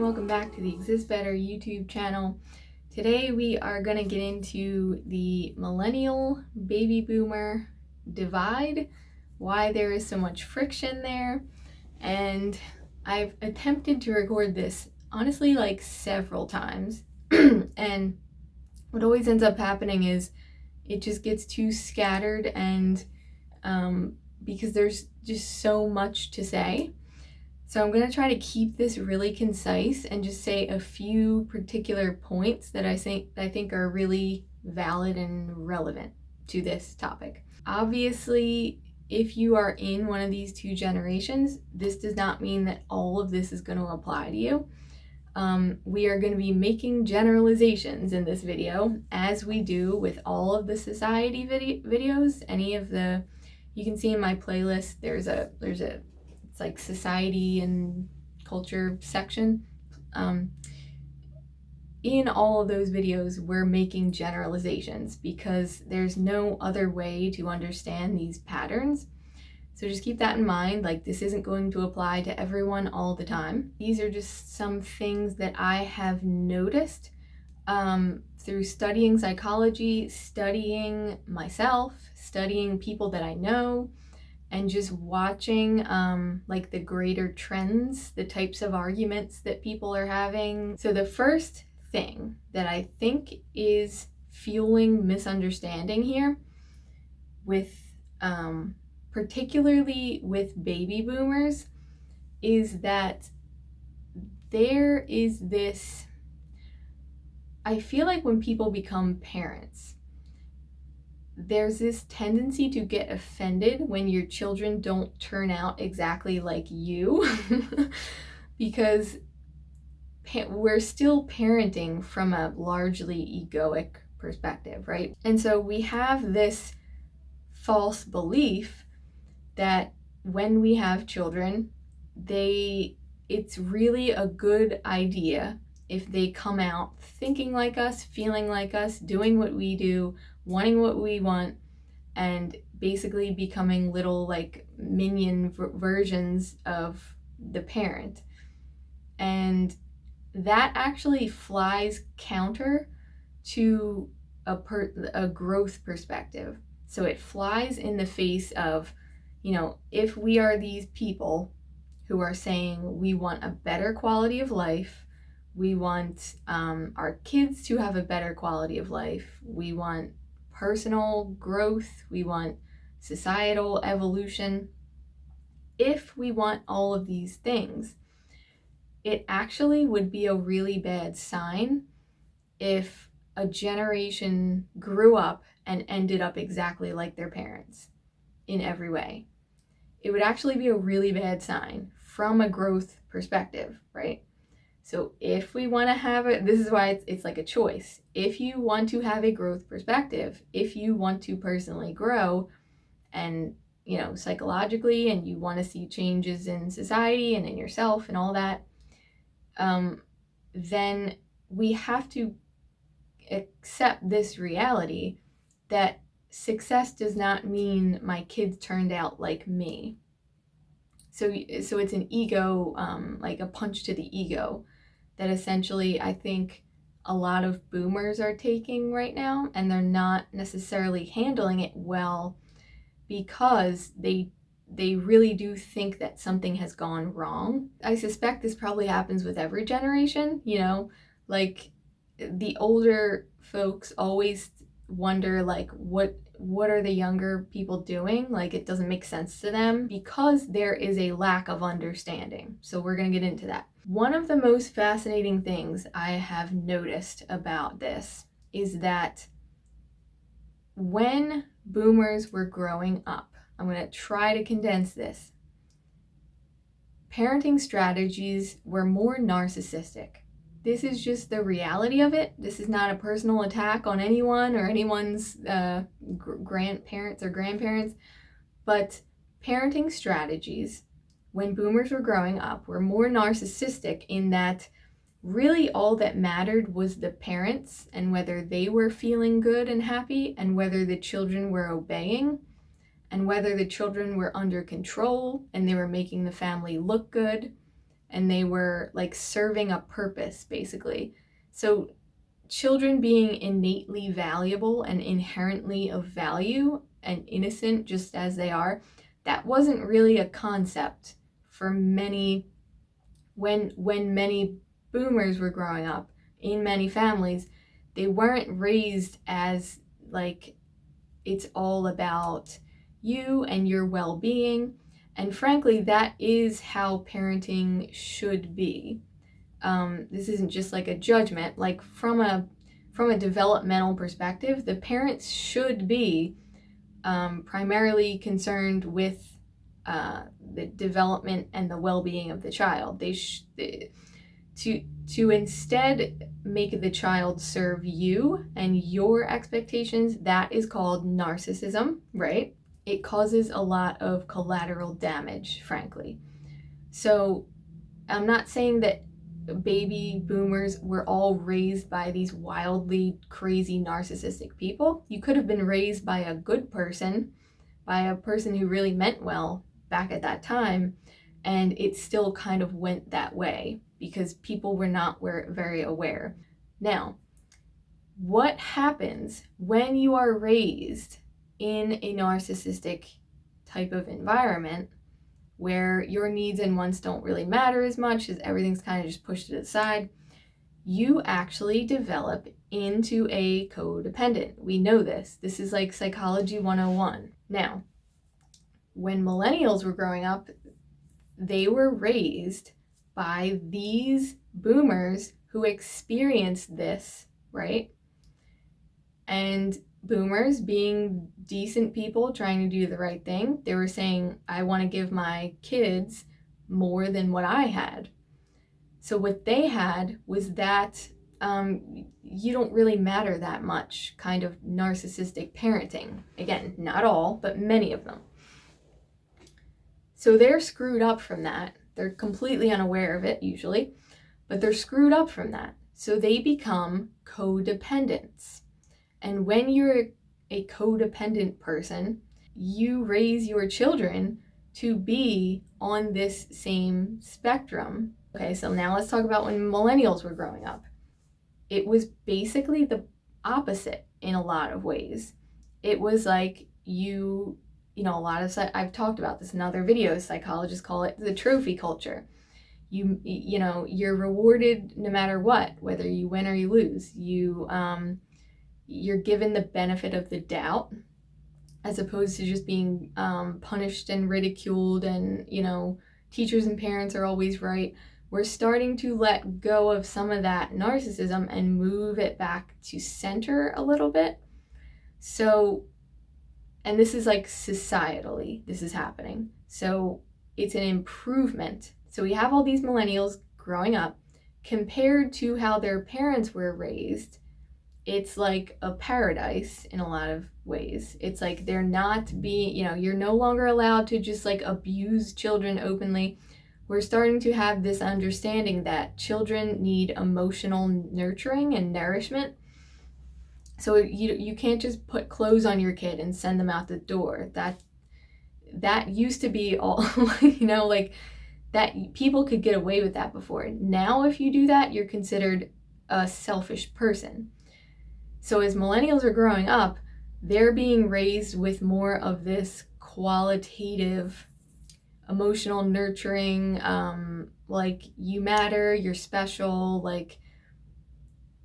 welcome back to the Exist Better YouTube channel. Today we are going to get into the millennial baby boomer divide, why there is so much friction there, and I've attempted to record this honestly like several times and what always ends up happening is it just gets too scattered and because there's just so much to say. So I'm going to try to keep this really concise and just say a few particular points that I think are really valid and relevant to this topic. Obviously, if you are in one of these two generations, this does not mean that all of this is going to apply to you. We are going to be making generalizations in this video, as we do with all of the society videos. You can see in my playlist, there's a it's like society and culture section. In all of those videos, we're making generalizations because there's no other way to understand these patterns. So just keep that in mind, like this isn't going to apply to everyone all the time. These are just some things that I have noticed through studying psychology, studying myself, studying people that I know, and just watching like the greater trends, the types of arguments that people are having. So the first thing that I think is fueling misunderstanding here with particularly with baby boomers is that there is this, I feel like when people become parents, there's this tendency to get offended when your children don't turn out exactly like you because we're still parenting from a largely egoic perspective, right? And so we have this false belief that when we have children, it's really a good idea if they come out thinking like us, feeling like us, doing what we do, wanting what we want, and basically becoming little like minion versions of the parent. And that actually flies counter to a growth perspective. So it flies in the face of, if we are these people who are saying we want a better quality of life, we want our kids to have a better quality of life, we want personal growth, we want societal evolution. If we want all of these things, it actually would be a really bad sign if a generation grew up and ended up exactly like their parents in every way. It would actually be a really bad sign from a growth perspective, right? So if we want to have it, this is why it's like a choice. If you want to have a growth perspective, if you want to personally grow and, psychologically, and you want to see changes in society and in yourself and all that, then we have to accept this reality that success does not mean my kids turned out like me. So it's an ego, like a punch to the ego that essentially I think a lot of boomers are taking right now, and they're not necessarily handling it well because they really do think that something has gone wrong. I suspect this probably happens with every generation, like the older folks always wonder like what are the younger people doing? Like it doesn't make sense to them because there is a lack of understanding. So we're going to get into that. One of the most fascinating things I have noticed about this is that when boomers were growing up, I'm going to try to condense this, parenting strategies were more narcissistic. This is just the reality of it. This is not a personal attack on anyone or anyone's grandparents or grandparents, but parenting strategies when boomers were growing up were more narcissistic in that really all that mattered was the parents and whether they were feeling good and happy and whether the children were obeying and whether the children were under control and they were making the family look good and they were like serving a purpose, basically. So children being innately valuable and inherently of value and innocent just as they are, that wasn't really a concept for many, when many boomers were growing up in many families. They weren't raised as like it's all about you and your well-being. And frankly, that is how parenting should be. This isn't just like a judgment. Like from a developmental perspective, the parents should be primarily concerned with the development and the well-being of the child. To instead make the child serve you and your expectations, that is called narcissism, right? It causes a lot of collateral damage, frankly. So I'm not saying that baby boomers were all raised by these wildly crazy narcissistic people. You could have been raised by a good person, by a person who really meant well back at that time, and it still kind of went that way because people were not very aware. Now, what happens when you are raised in a narcissistic type of environment where your needs and wants don't really matter as much, as everything's kind of just pushed to the side? You actually develop into a codependent. We know this. This is like psychology 101. Now, when millennials were growing up, they were raised by these boomers who experienced this, right? And boomers, being decent people trying to do the right thing, they were saying, I want to give my kids more than what I had. So what they had was that you don't really matter that much kind of narcissistic parenting. Again, not all, but many of them. So they're screwed up from that. They're completely unaware of it usually, but they're screwed up from that. So they become codependents. And when you're a codependent person, you raise your children to be on this same spectrum. Okay, so now let's talk about when millennials were growing up. It was basically the opposite in a lot of ways. It was like you know, a lot of, I've talked about this in other videos, psychologists call it the trophy culture. You know, you're rewarded no matter what, whether you win or you lose. You're given the benefit of the doubt as opposed to just being punished and ridiculed, and, you know, teachers and parents are always right. We're starting to let go of some of that narcissism and move it back to center a little bit. So, and this is like societally, this is happening. So it's an improvement. So we have all these millennials growing up compared to how their parents were raised. It's like a paradise in a lot of ways. It's like they're not being, you know, you're no longer allowed to just like abuse children openly. We're starting to have this understanding that children need emotional nurturing and nourishment. So you can't just put clothes on your kid and send them out the door. That used to be all, you know, like that people could get away with that before. Now, if you do that, you're considered a selfish person. So as millennials are growing up, they're being raised with more of this qualitative, emotional nurturing, like you matter, you're special, like,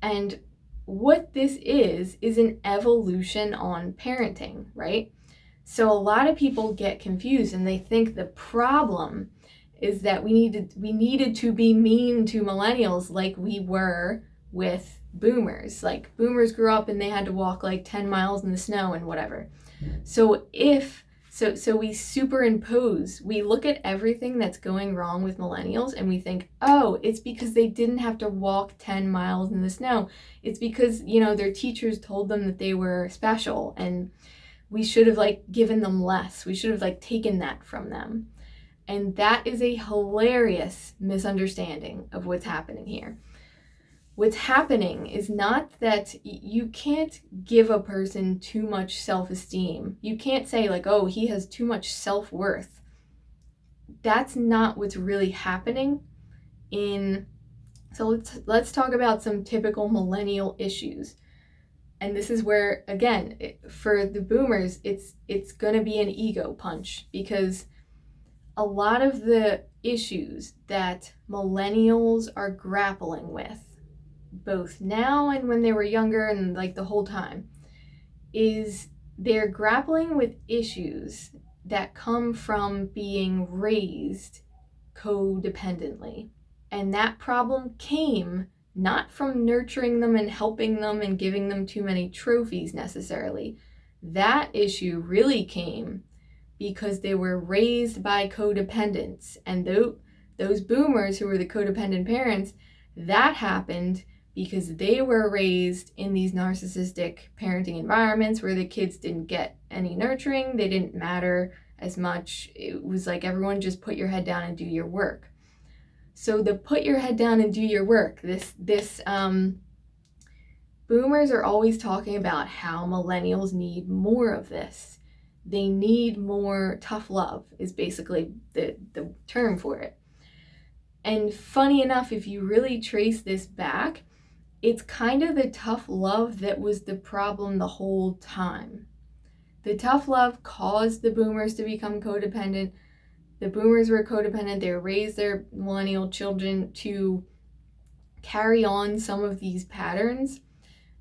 and what this is an evolution on parenting, right? So a lot of people get confused and they think the problem is that we needed to be mean to millennials like we were with boomers. Like boomers grew up and they had to walk like 10 miles in the snow and whatever. So we superimpose, we look at everything that's going wrong with millennials and we think, oh, it's because they didn't have to walk 10 miles in the snow. It's because, you know, their teachers told them that they were special and we should have like given them less. We should have like taken that from them. And that is a hilarious misunderstanding of what's happening here. What's happening is not that you can't give a person too much self-esteem. You can't say like, oh, he has too much self-worth. That's not what's really happening. So let's talk about some typical millennial issues. And this is where, again, for the boomers, it's going to be an ego punch, because a lot of the issues that millennials are grappling with, both now and when they were younger and like the whole time, is they're grappling with issues that come from being raised codependently. And that problem came not from nurturing them and helping them and giving them too many trophies necessarily. That issue really came because they were raised by codependents. And those boomers who were the codependent parents, that happened because they were raised in these narcissistic parenting environments where the kids didn't get any nurturing, they didn't matter as much. It was like, everyone just put your head down and do your work. So the put your head down and do your work, boomers are always talking about how millennials need more of this. They need more tough love, is basically the term for it. And funny enough, if you really trace this back, it's kind of the tough love that was the problem the whole time. The tough love caused the boomers to become codependent. The boomers were codependent. They raised their millennial children to carry on some of these patterns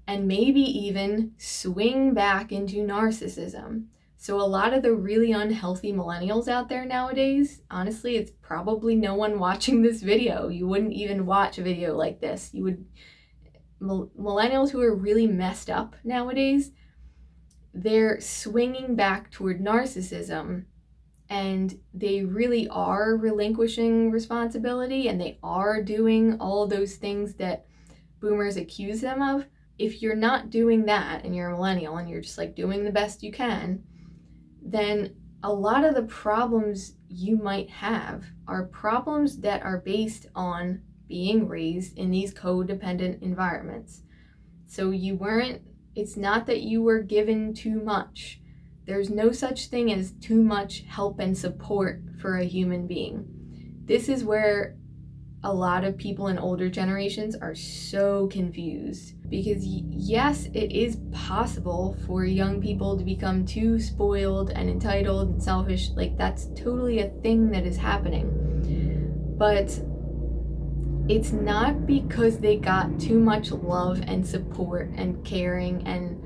and maybe even swing back into narcissism. So a lot of the really unhealthy millennials out there nowadays, honestly, it's probably no one watching this video. You wouldn't even watch a video like this. Millennials who are really messed up nowadays, they're swinging back toward narcissism, and they really are relinquishing responsibility, and they are doing all those things that boomers accuse them of. If you're not doing that and you're a millennial and you're just like doing the best you can, then a lot of the problems you might have are problems that are based on being raised in these codependent environments. So it's not that you were given too much. There's no such thing as too much help and support for a human being. This is where a lot of people in older generations are so confused, because yes, it is possible for young people to become too spoiled and entitled and selfish. Like, that's totally a thing that is happening. But it's not because they got too much love and support and caring and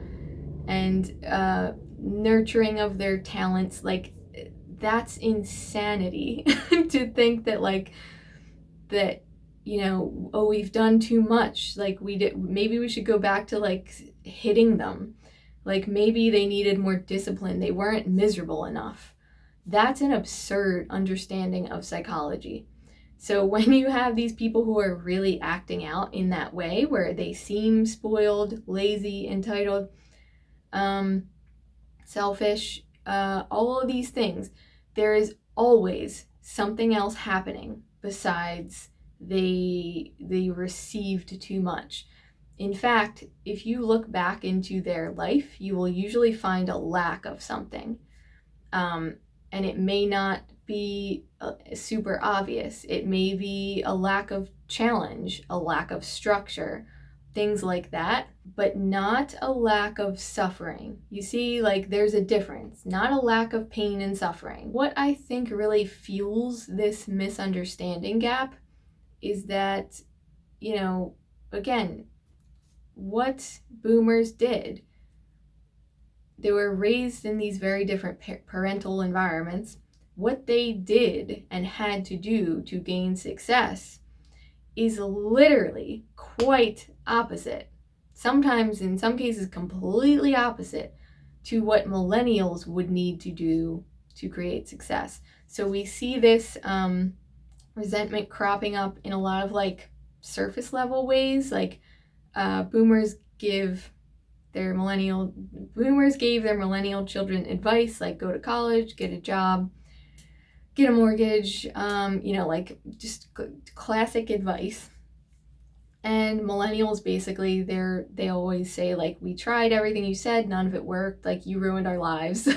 nurturing of their talents. Like, that's insanity to think that, like, that, oh, we've done too much. Like, maybe we should go back to like hitting them. Like, maybe they needed more discipline. They weren't miserable enough. That's an absurd understanding of psychology. So when you have these people who are really acting out in that way, where they seem spoiled, lazy, entitled, selfish, all of these things, there is always something else happening besides they received too much. In fact, if you look back into their life, you will usually find a lack of something. And it may not be super obvious. It may be a lack of challenge, a lack of structure, things like that, but not a lack of suffering. You see, like, there's a difference, not a lack of pain and suffering. What I think really fuels this misunderstanding gap is that, again, what boomers did, they were raised in these very different parental environments. What they did and had to do to gain success is literally quite opposite. Sometimes, in some cases, completely opposite to what millennials would need to do to create success. So we see this resentment cropping up in a lot of like surface level ways. Like boomers gave their millennial children advice, like go to college, get a job, get a mortgage, like just classic advice. And millennials, basically, they always say, like, we tried everything you said, none of it worked, like, you ruined our lives.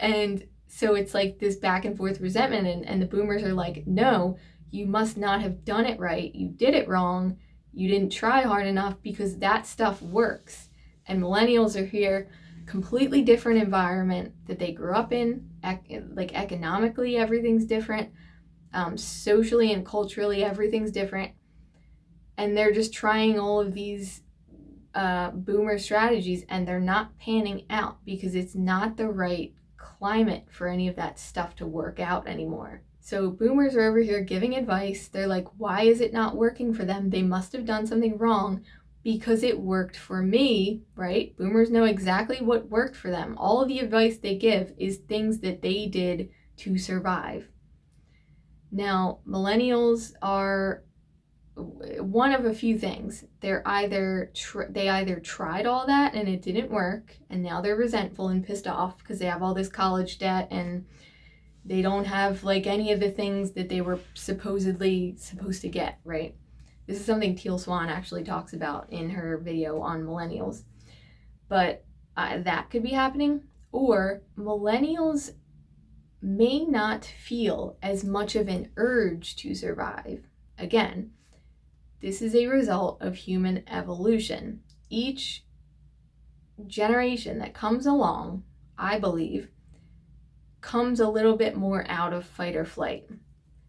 And so it's like this back and forth resentment, and the boomers are like, no, you must not have done it right. You did it wrong. You didn't try hard enough, because that stuff works. And millennials are here, completely different environment that they grew up in. Like economically, everything's different. Socially and culturally, everything's different. And they're just trying all of these boomer strategies, and they're not panning out because it's not the right climate for any of that stuff to work out anymore. So boomers are over here giving advice. They're like, why is it not working for them? They must have done something wrong because it worked for me, right? Boomers know exactly what worked for them. All of the advice they give is things that they did to survive. Now, millennials are one of a few things. They either tried all that and it didn't work, and now they're resentful and pissed off because they have all this college debt and they don't have like any of the things that they were supposedly supposed to get, right? This is something Teal Swan actually talks about in her video on millennials. But that could be happening. Or millennials may not feel as much of an urge to survive. Again, this is a result of human evolution. Each generation that comes along, I believe, comes a little bit more out of fight or flight.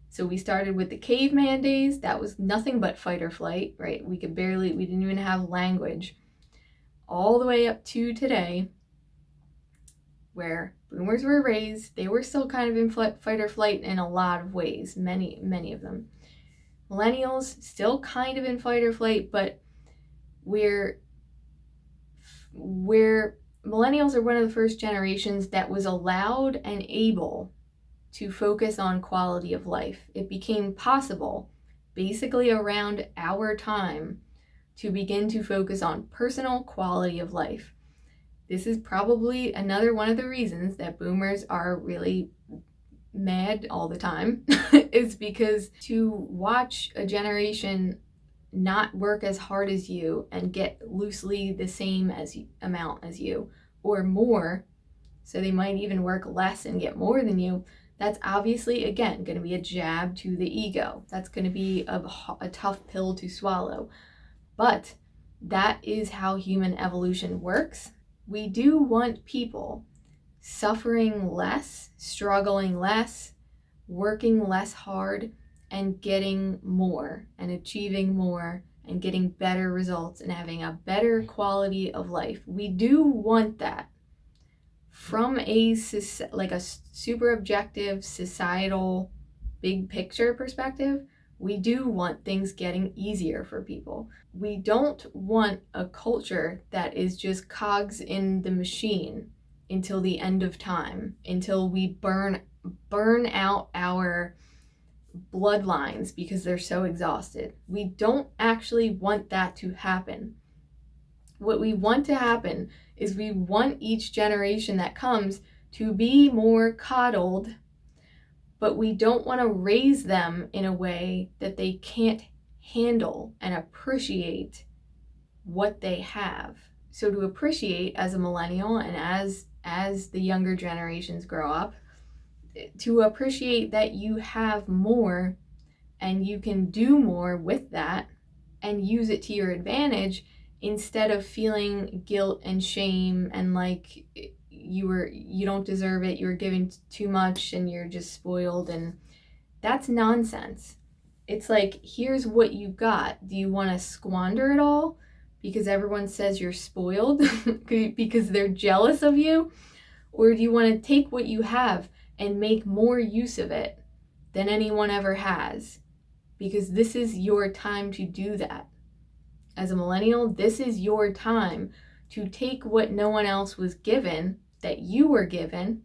So we started with the caveman days. That was nothing but fight or flight, right? We didn't even have language. All the way up to today, where boomers were raised, they were still kind of in fight or flight in a lot of ways, many of them. Millennials, still kind of in fight or flight, but millennials are one of the first generations that was allowed and able to focus on quality of life. It became possible, basically around our time, to begin to focus on personal quality of life. This is probably another one of the reasons that boomers are really mad all the time is because to watch a generation not work as hard as you and get loosely the same amount as you or more, so they might even work less and get more than you, that's obviously, again, going to be a jab to the ego. That's going to be a tough pill to swallow. But that is how human evolution works. We do want people suffering less, struggling less, working less hard, and getting more and achieving more and getting better results and having a better quality of life. We do want that. From a super objective, societal, big picture perspective, we do want things getting easier for people. We don't want a culture that is just cogs in the machine until the end of time, until we burn out our bloodlines because they're so exhausted. We don't actually want that to happen. What we want to happen is we want each generation that comes to be more coddled, but we don't want to raise them in a way that they can't handle and appreciate what they have. So to appreciate as a millennial and as the younger generations grow up, to appreciate that you have more and you can do more with that and use it to your advantage, instead of feeling guilt and shame and like you don't deserve it, you're giving too much and you're just spoiled. And that's nonsense. It's like, here's what you got. Do you want to squander it all because everyone says you're spoiled because they're jealous of you? Or do you want to take what you have and make more use of it than anyone ever has? Because this is your time to do that. As a millennial, this is your time to take what no one else was given, that you were given,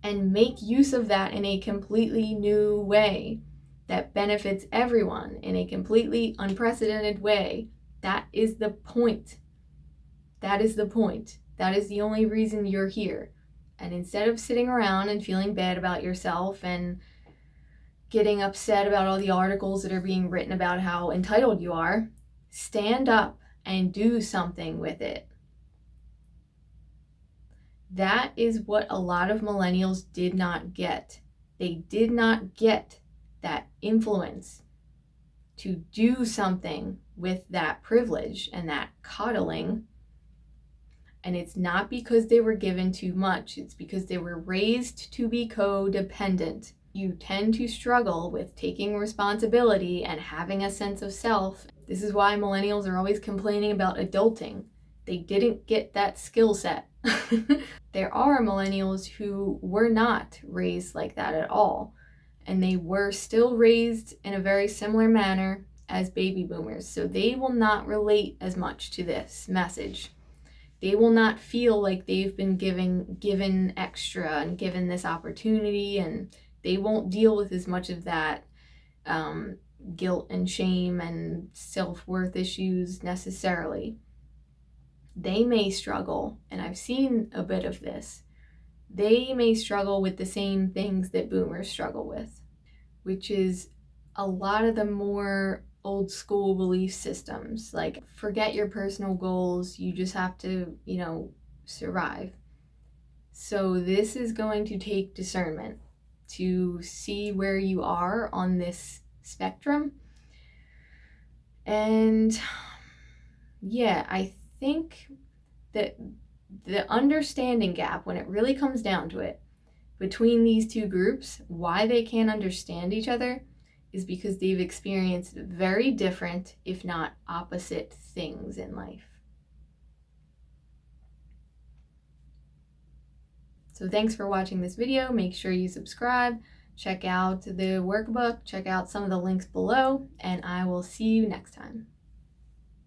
and make use of that in a completely new way that benefits everyone in a completely unprecedented way. That is the point. That is the point. That is the only reason you're here. And instead of sitting around and feeling bad about yourself and getting upset about all the articles that are being written about how entitled you are, stand up and do something with it. That is what a lot of millennials did not get. They did not get that influence to do something with that privilege and that coddling. And it's not because they were given too much, it's because they were raised to be codependent. You tend to struggle with taking responsibility and having a sense of self. This is why millennials are always complaining about adulting. They didn't get that skill set. There are millennials who were not raised like that at all, and they were still raised in a very similar manner as baby boomers, so they will not relate as much to this message. They will not feel like they've been given extra and given this opportunity, and they won't deal with as much of that guilt and shame and self-worth issues necessarily. They may struggle, and I've seen a bit of this, they may struggle with the same things that boomers struggle with, which is a lot of the more old school belief systems, like forget your personal goals, you just have to, survive. So this is going to take discernment to see where you are on this spectrum. And yeah, I think that the understanding gap, when it really comes down to it, between these two groups, why they can't understand each other, is because they've experienced very different, if not opposite, things in life. So thanks for watching this video. Make sure you subscribe, check out the workbook, check out some of the links below, and I will see you next time.